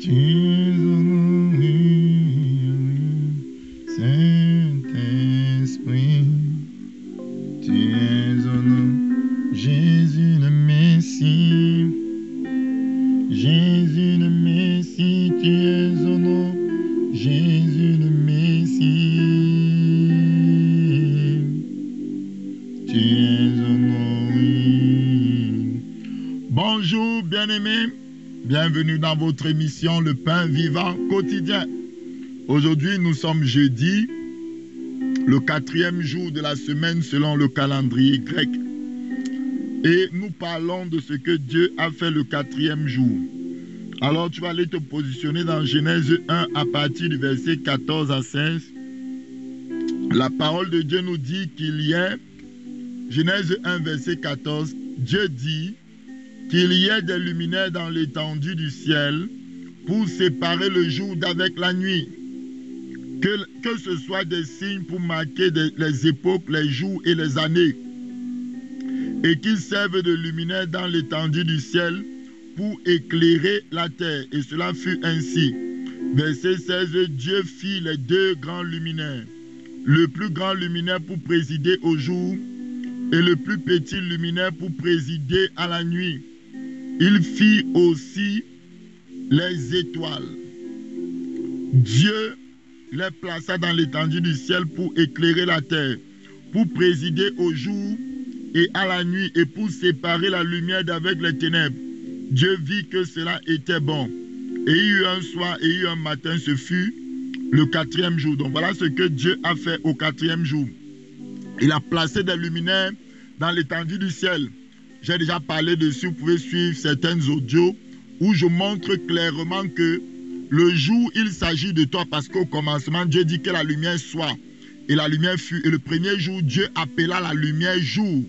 Tu es honoré, Saint-Esprit. Tu es honoré, Jésus le Messie. Jésus le Messie, tu es honoré, Jésus le Messie. Tu es honoré. Bonjour bien-aimés, bienvenue dans votre émission Le Pain Vivant Quotidien. Aujourd'hui, nous sommes jeudi, le 4e jour de la semaine selon le calendrier grec. Et nous parlons de ce que Dieu a fait le 4e jour. Alors tu vas aller te positionner dans Genèse 1 à partir du verset 14 à 16. La parole de Dieu nous dit qu'il y a, Genèse 1 verset 14, Dieu dit qu'il y ait des luminaires dans l'étendue du ciel pour séparer le jour d'avec la nuit. Que ce soit des signes pour marquer les époques, les jours et les années. Et qu'ils servent de luminaires dans l'étendue du ciel pour éclairer la terre. Et cela fut ainsi. Verset 16, Dieu fit les 2 grands luminaires. Le plus grand luminaire pour présider au jour et le plus petit luminaire pour présider à la nuit. Il fit aussi les étoiles. Dieu les plaça dans l'étendue du ciel pour éclairer la terre, pour présider au jour et à la nuit et pour séparer la lumière d'avec les ténèbres. Dieu vit que cela était bon. Et il y eut un soir et il y eut un matin, ce fut le 4e jour. Donc voilà ce que Dieu a fait au 4e jour. Il a placé des luminaires dans l'étendue du ciel. J'ai déjà parlé dessus, vous pouvez suivre certaines audios où je montre clairement que le jour, il s'agit de toi parce qu'au commencement, Dieu dit que la lumière soit. Et la lumière fut. Et le premier jour, Dieu appela la lumière jour.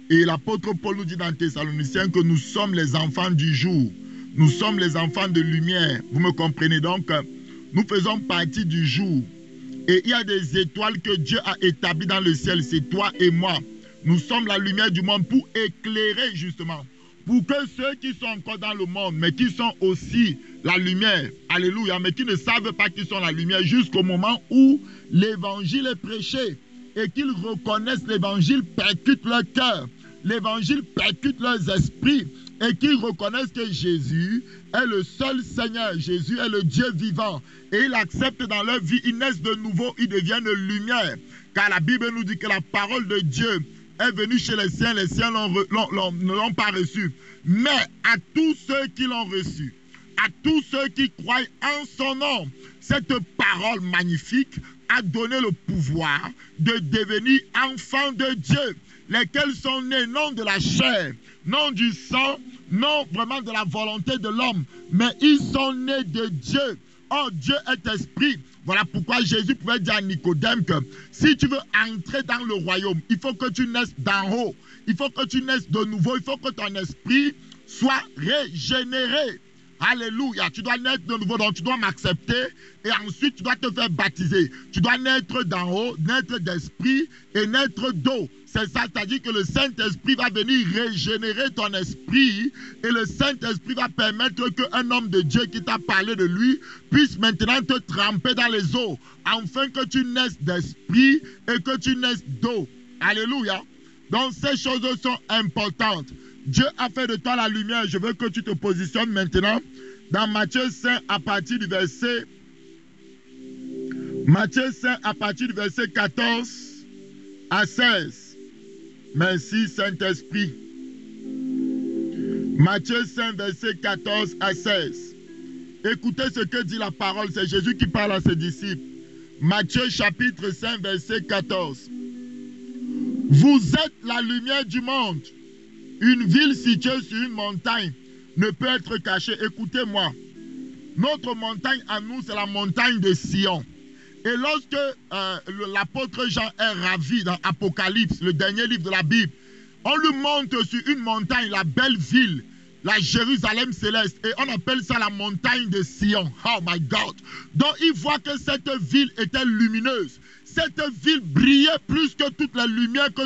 Et l'apôtre Paul nous dit dans Thessaloniciens que nous sommes les enfants du jour. Nous sommes les enfants de lumière. Vous me comprenez donc? Nous faisons partie du jour. Et il y a des étoiles que Dieu a établies dans le ciel. C'est toi et moi. Nous sommes la lumière du monde pour éclairer justement. Pour que ceux qui sont encore dans le monde, mais qui sont aussi la lumière, alléluia, mais qui ne savent pas qu'ils sont la lumière jusqu'au moment où l'évangile est prêché et qu'ils reconnaissent l'évangile, percute leur cœur. L'évangile percute leurs esprits et qu'ils reconnaissent que Jésus est le seul Seigneur. Jésus est le Dieu vivant. Et ils acceptent dans leur vie, ils naissent de nouveau, ils deviennent lumière. Car la Bible nous dit que la parole de Dieu est venue chez les siens ne l'ont pas reçu. Mais à tous ceux qui l'ont reçu, à tous ceux qui croient en son nom, cette parole magnifique a donné le pouvoir de devenir enfants de Dieu, lesquels sont nés non de la chair, non du sang, non vraiment de la volonté de l'homme, mais ils sont nés de Dieu. Oh, Dieu est esprit. Voilà pourquoi Jésus pouvait dire à Nicodème que si tu veux entrer dans le royaume, il faut que tu naisses d'en haut. Il faut que tu naisses de nouveau. Il faut que ton esprit soit régénéré. Alléluia. Tu dois naître de nouveau. Donc tu dois m'accepter et ensuite tu dois te faire baptiser. Tu dois naître d'en haut, naître d'esprit et naître d'eau. C'est ça, c'est-à-dire que le Saint-Esprit va venir régénérer ton esprit et le Saint-Esprit va permettre qu'un homme de Dieu qui t'a parlé de lui puisse maintenant te tremper dans les eaux, afin que tu naisses d'esprit et que tu naisses d'eau. Alléluia. Donc ces choses sont importantes. Dieu a fait de toi la lumière. Je veux que tu te positionnes maintenant dans Matthieu 5 à partir du verset 14 à 16. Merci Saint-Esprit. Matthieu 5, verset 14 à 16. Écoutez ce que dit la parole. C'est Jésus qui parle à ses disciples. Matthieu chapitre 5, verset 14. Vous êtes la lumière du monde. Une ville située sur une montagne ne peut être cachée. Écoutez-moi. Notre montagne à nous, c'est la montagne de Sion. Et lorsque l'apôtre Jean est ravi dans Apocalypse, le dernier livre de la Bible, on lui montre sur une montagne la belle ville, la Jérusalem céleste, et on appelle ça la montagne de Sion. Oh my God! Donc il voit que cette ville était lumineuse. Cette ville brillait plus que toutes les lumières que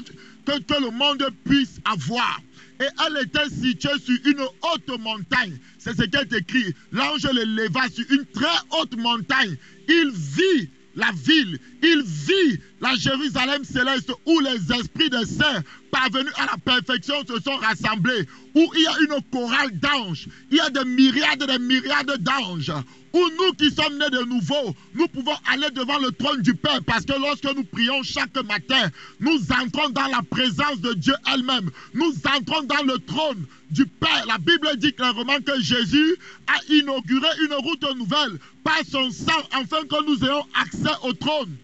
le monde puisse avoir. Et elle était située sur une haute montagne. C'est ce qui est écrit. L'ange l'éleva sur une très haute montagne. Il vit la ville, il vit la Jérusalem céleste où les esprits des saints parvenus à la perfection se sont rassemblés, où il y a une chorale d'anges, il y a des myriades d'anges, où nous qui sommes nés de nouveau, nous pouvons aller devant le trône du Père, parce que lorsque nous prions chaque matin, nous entrons dans la présence de Dieu elle-même, nous entrons dans le trône du Père. La Bible dit clairement que Jésus a inauguré une route nouvelle par son sang, afin que nous ayons accès au trône.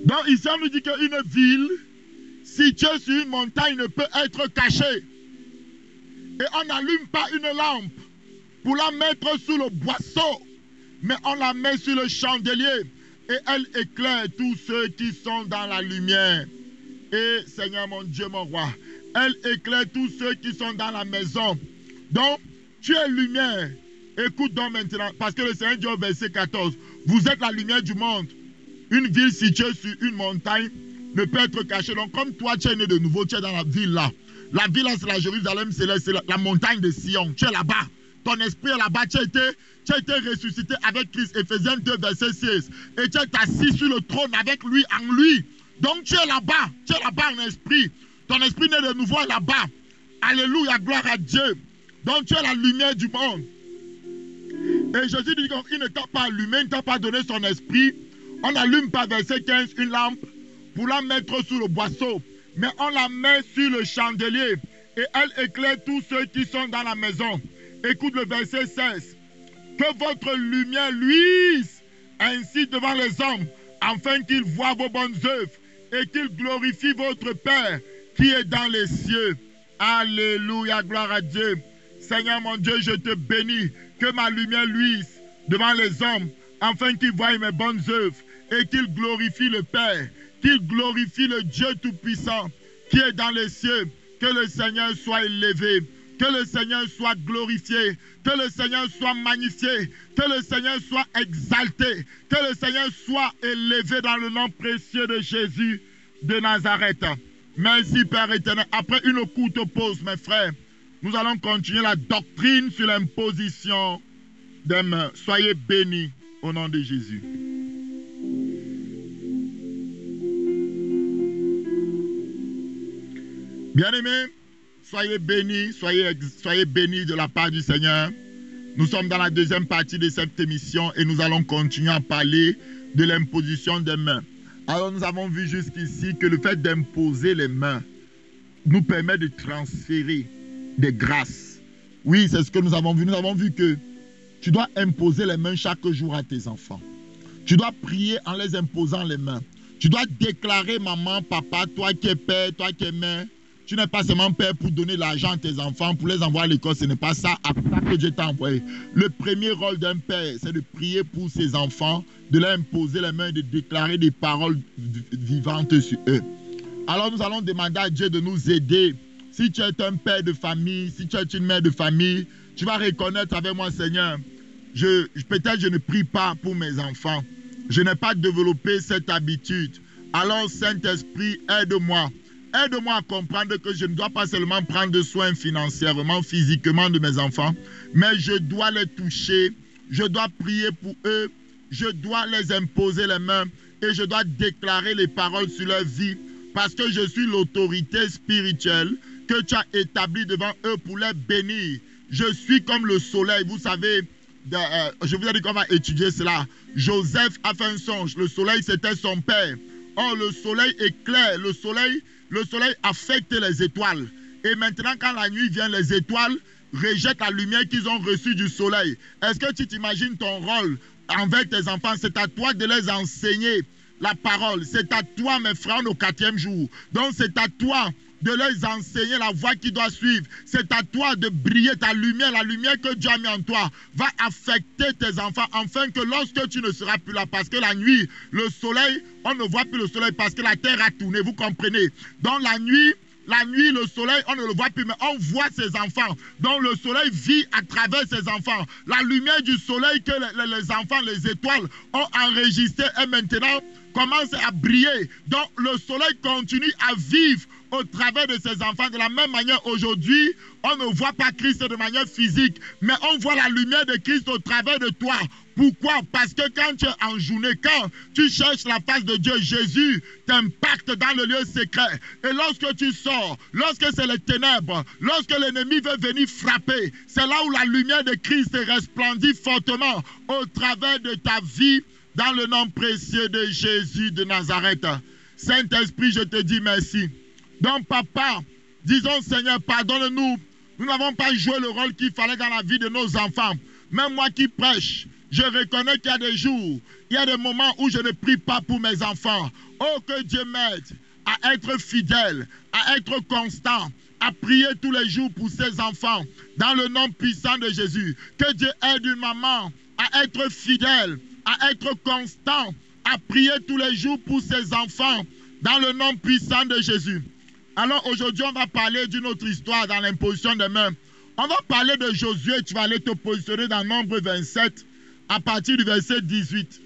Donc ici on nous dit qu'une ville située sur une montagne ne peut être cachée. Et on n'allume pas une lampe pour la mettre sous le boisseau, mais on la met sur le chandelier et elle éclaire tous ceux qui sont dans la lumière. Et Seigneur mon Dieu, mon roi, elle éclaire tous ceux qui sont dans la maison. Donc, tu es lumière. Écoute donc maintenant, parce que le Seigneur dit au verset 14, vous êtes la lumière du monde. Une ville située sur une montagne ne peut être cachée. Donc, comme toi, tu es né de nouveau, tu es dans la ville là. La ville là, c'est la Jérusalem, c'est la montagne de Sion. Tu es là-bas. Ton esprit est là-bas. Tu as été ressuscité avec Christ. Ephésiens 2, verset 16. Et tu es assis sur le trône avec lui, en lui. Donc, tu es là-bas. Tu es là-bas en esprit. Ton esprit né de nouveau est là-bas. Alléluia, gloire à Dieu. Donc, tu es la lumière du monde. Et Jésus dit qu'il ne t'a pas allumé, il ne t'a pas donné son esprit. On n'allume pas, verset 15, une lampe pour la mettre sous le boisseau, mais on la met sur le chandelier et elle éclaire tous ceux qui sont dans la maison. Écoute le verset 16. Que votre lumière luise ainsi devant les hommes, afin qu'ils voient vos bonnes œuvres et qu'ils glorifient votre Père qui est dans les cieux. Alléluia, gloire à Dieu. Seigneur mon Dieu, je te bénis. Que ma lumière luise devant les hommes, afin qu'ils voient mes bonnes œuvres et qu'ils glorifient le Père, qu'ils glorifient le Dieu Tout-Puissant qui est dans les cieux. Que le Seigneur soit élevé, que le Seigneur soit glorifié, que le Seigneur soit magnifié, que le Seigneur soit exalté, que le Seigneur soit élevé dans le nom précieux de Jésus de Nazareth. Merci Père éternel. Après une courte pause, mes frères, nous allons continuer la doctrine sur l'imposition des mains. Soyez bénis au nom de Jésus. Bien-aimés, soyez bénis, soyez bénis de la part du Seigneur. Nous sommes dans la deuxième partie de cette émission et nous allons continuer à parler de l'imposition des mains. Alors nous avons vu jusqu'ici que le fait d'imposer les mains nous permet de transférer des grâces. Oui, c'est ce que nous avons vu. Nous avons vu que tu dois imposer les mains chaque jour à tes enfants. Tu dois prier en les imposant les mains. Tu dois déclarer, maman, papa, toi qui es père, toi qui es mère. Tu n'es pas seulement père pour donner l'argent à tes enfants, pour les envoyer à l'école. Ce n'est pas ça que Dieu t'a envoyé. Le premier rôle d'un père, c'est de prier pour ses enfants, de leur imposer les mains et de déclarer des paroles vivantes sur eux. Alors nous allons demander à Dieu de nous aider. Si tu es un père de famille, si tu es une mère de famille, tu vas reconnaître avec moi, Seigneur, peut-être je ne prie pas pour mes enfants. Je n'ai pas développé cette habitude. Alors, Saint-Esprit, aide-moi. Aide-moi à comprendre que je ne dois pas seulement prendre soin financièrement, physiquement de mes enfants, mais je dois les toucher, je dois prier pour eux, je dois les imposer les mains et je dois déclarer les paroles sur leur vie parce que je suis l'autorité spirituelle que tu as établie devant eux pour les bénir. Je suis comme le soleil, vous savez, je vous ai dit qu'on va étudier cela. Joseph a fait un songe, le soleil c'était son père. Or le soleil éclaire, le soleil affecte les étoiles. Et maintenant quand la nuit vient, les étoiles rejettent la lumière qu'ils ont reçue du soleil. Est-ce que tu t'imagines ton rôle envers tes enfants? C'est à toi de les enseigner la parole. C'est à toi, mes frères, au 4e jour. Donc c'est à toi de leur enseigner la voie qui doit suivre. C'est à toi de briller ta lumière. La lumière que Dieu a mis en toi va affecter tes enfants, afin que lorsque tu ne seras plus là, parce que la nuit, le soleil, on ne voit plus le soleil parce que la terre a tourné, vous comprenez. Donc la nuit, le soleil, on ne le voit plus, mais on voit ses enfants. Donc le soleil vit à travers ses enfants. La lumière du soleil que les enfants, les étoiles ont enregistrée est maintenant commence à briller. Donc le soleil continue à vivre au travers de ses enfants. De la même manière, aujourd'hui, on ne voit pas Christ de manière physique, mais on voit la lumière de Christ au travers de toi. Pourquoi? Parce que quand tu es en journée, quand tu cherches la face de Dieu, Jésus t'impacte dans le lieu secret. Et lorsque tu sors, lorsque c'est les ténèbres, lorsque l'ennemi veut venir frapper, c'est là où la lumière de Christ resplendit fortement au travers de ta vie, dans le nom précieux de Jésus de Nazareth. Saint-Esprit, je te dis merci. Donc, Papa, disons, Seigneur, pardonne-nous. Nous n'avons pas joué le rôle qu'il fallait dans la vie de nos enfants. Même moi qui prêche, je reconnais qu'il y a des jours, il y a des moments où je ne prie pas pour mes enfants. Oh, que Dieu m'aide à être fidèle, à être constant, à prier tous les jours pour ses enfants, dans le nom puissant de Jésus. Que Dieu aide une maman à être fidèle, à être constant, à prier tous les jours pour ses enfants, dans le nom puissant de Jésus. Alors aujourd'hui, on va parler d'une autre histoire dans l'imposition des mains. On va parler de Josué. Tu vas aller te positionner dans Nombre 27 à partir du verset 18.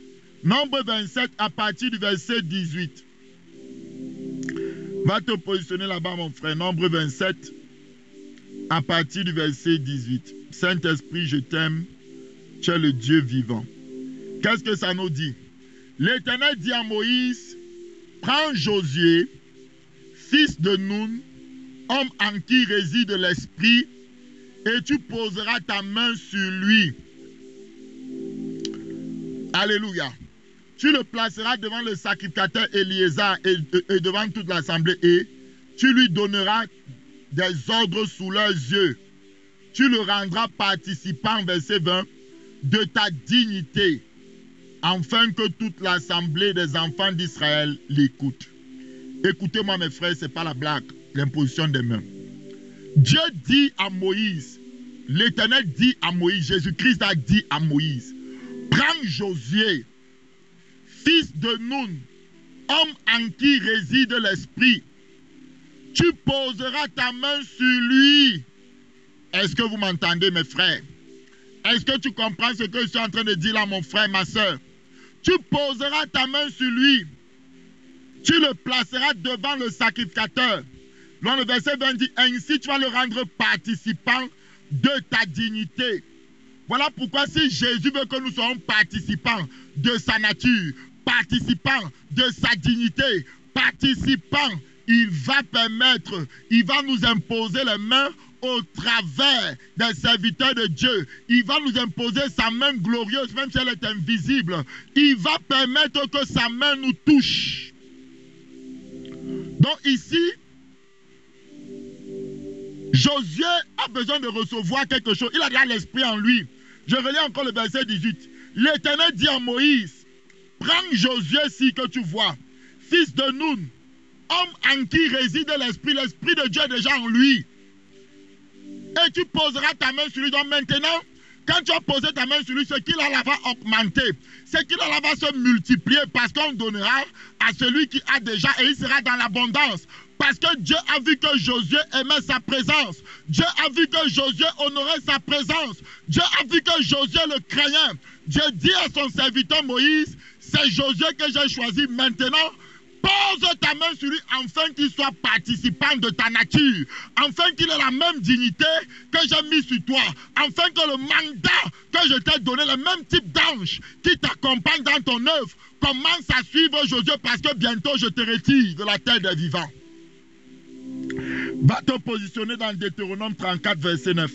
Nombre 27 à partir du verset 18. Va te positionner là-bas, mon frère. Nombre 27 à partir du verset 18. Saint-Esprit, je t'aime. Tu es le Dieu vivant. Qu'est-ce que ça nous dit? L'Éternel dit à Moïse, prends Josué, fils de Nun, homme en qui réside l'Esprit, et tu poseras ta main sur lui. Alléluia. Tu le placeras devant le sacrificateur Éléazar et devant toute l'assemblée, et tu lui donneras des ordres sous leurs yeux. Tu le rendras participant, verset 20, de ta dignité, afin que toute l'assemblée des enfants d'Israël l'écoute. Écoutez-moi mes frères, ce n'est pas la blague, l'imposition des mains. Dieu dit à Moïse, l'Éternel dit à Moïse, Jésus-Christ a dit à Moïse, prends Josué, fils de Nun, homme en qui réside l'Esprit, tu poseras ta main sur lui. Est-ce que vous m'entendez mes frères? Est-ce que tu comprends ce que je suis en train de dire là mon frère, ma soeur? Tu poseras ta main sur lui. Tu le placeras devant le sacrificateur. Dans le verset 20 dit, ainsi tu vas le rendre participant de ta dignité. Voilà pourquoi si Jésus veut que nous soyons participants de sa nature, participants de sa dignité, participants, il va permettre, il va nous imposer les mains au travers des serviteurs de Dieu. Il va nous imposer sa main glorieuse, même si elle est invisible. Il va permettre que sa main nous touche. Donc ici, Josué a besoin de recevoir quelque chose. Il a déjà l'esprit en lui. Je relis encore le verset 18. L'Éternel dit à Moïse, prends Josué si que tu vois, fils de Nun, homme en qui réside l'esprit. L'esprit de Dieu est déjà en lui. Et tu poseras ta main sur lui. Donc maintenant, quand tu as posé ta main sur lui, ce qu'il a là va augmenter. Ce qu'il a là va se multiplier parce qu'on donnera à celui qui a déjà et il sera dans l'abondance. Parce que Dieu a vu que Josué aimait sa présence. Dieu a vu que Josué honorait sa présence. Dieu a vu que Josué le craignait. Dieu dit à son serviteur Moïse, c'est Josué que j'ai choisi maintenant. Pose ta main sur lui afin qu'il soit participant de ta nature, afin qu'il ait la même dignité que j'ai mis sur toi, afin que le mandat que je t'ai donné, le même type d'ange qui t'accompagne dans ton œuvre, commence à suivre Josué parce que bientôt je te retire de la terre des vivants. Va te positionner dans Deutéronome 34, verset 9.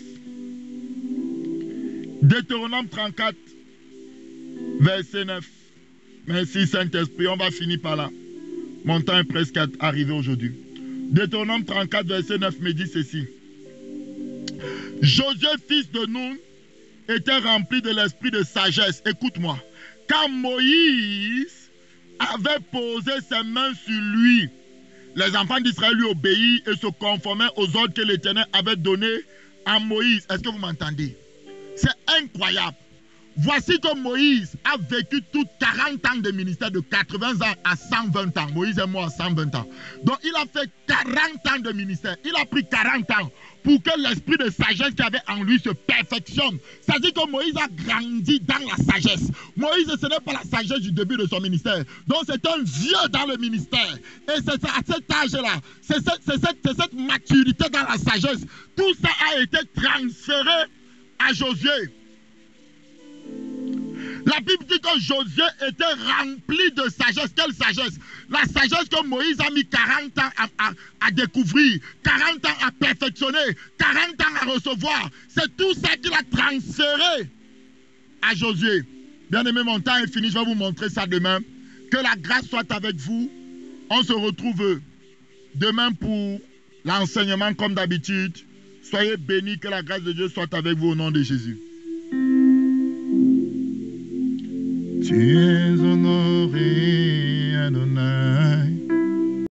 Deutéronome 34, verset 9. Merci Saint-Esprit, on va finir par là. Mon temps est presque arrivé aujourd'hui. Deutéronome 34, verset 9 me dit ceci. Josué, fils de Nun, était rempli de l'esprit de sagesse. Écoute-moi. Quand Moïse avait posé ses mains sur lui, les enfants d'Israël lui obéirent et se conformaient aux ordres que l'Éternel avait donnés à Moïse. Est-ce que vous m'entendez? C'est incroyable. Voici que Moïse a vécu tout 40 ans de ministère, de 80 ans à 120 ans. Moïse est mort à 120 ans. Donc il a fait 40 ans de ministère. Il a pris 40 ans pour que l'esprit de sagesse qu'il avait en lui se perfectionne. C'est-à-dire que Moïse a grandi dans la sagesse. Moïse, ce n'est pas la sagesse du début de son ministère. Donc c'est un vieux dans le ministère. Et c'est à cet âge-là, c'est cette maturité dans la sagesse. Tout ça a été transféré à Josué. La Bible dit que Josué était rempli de sagesse. Quelle sagesse? La sagesse que Moïse a mis 40 ans à découvrir, 40 ans à perfectionner, 40 ans à recevoir. C'est tout ça qu'il a transféré à Josué. Bien-aimé, mon temps est fini. Je vais vous montrer ça demain. Que la grâce soit avec vous. On se retrouve demain pour l'enseignement comme d'habitude. Soyez bénis. Que la grâce de Dieu soit avec vous au nom de Jésus. Tu es honoré, Adonai.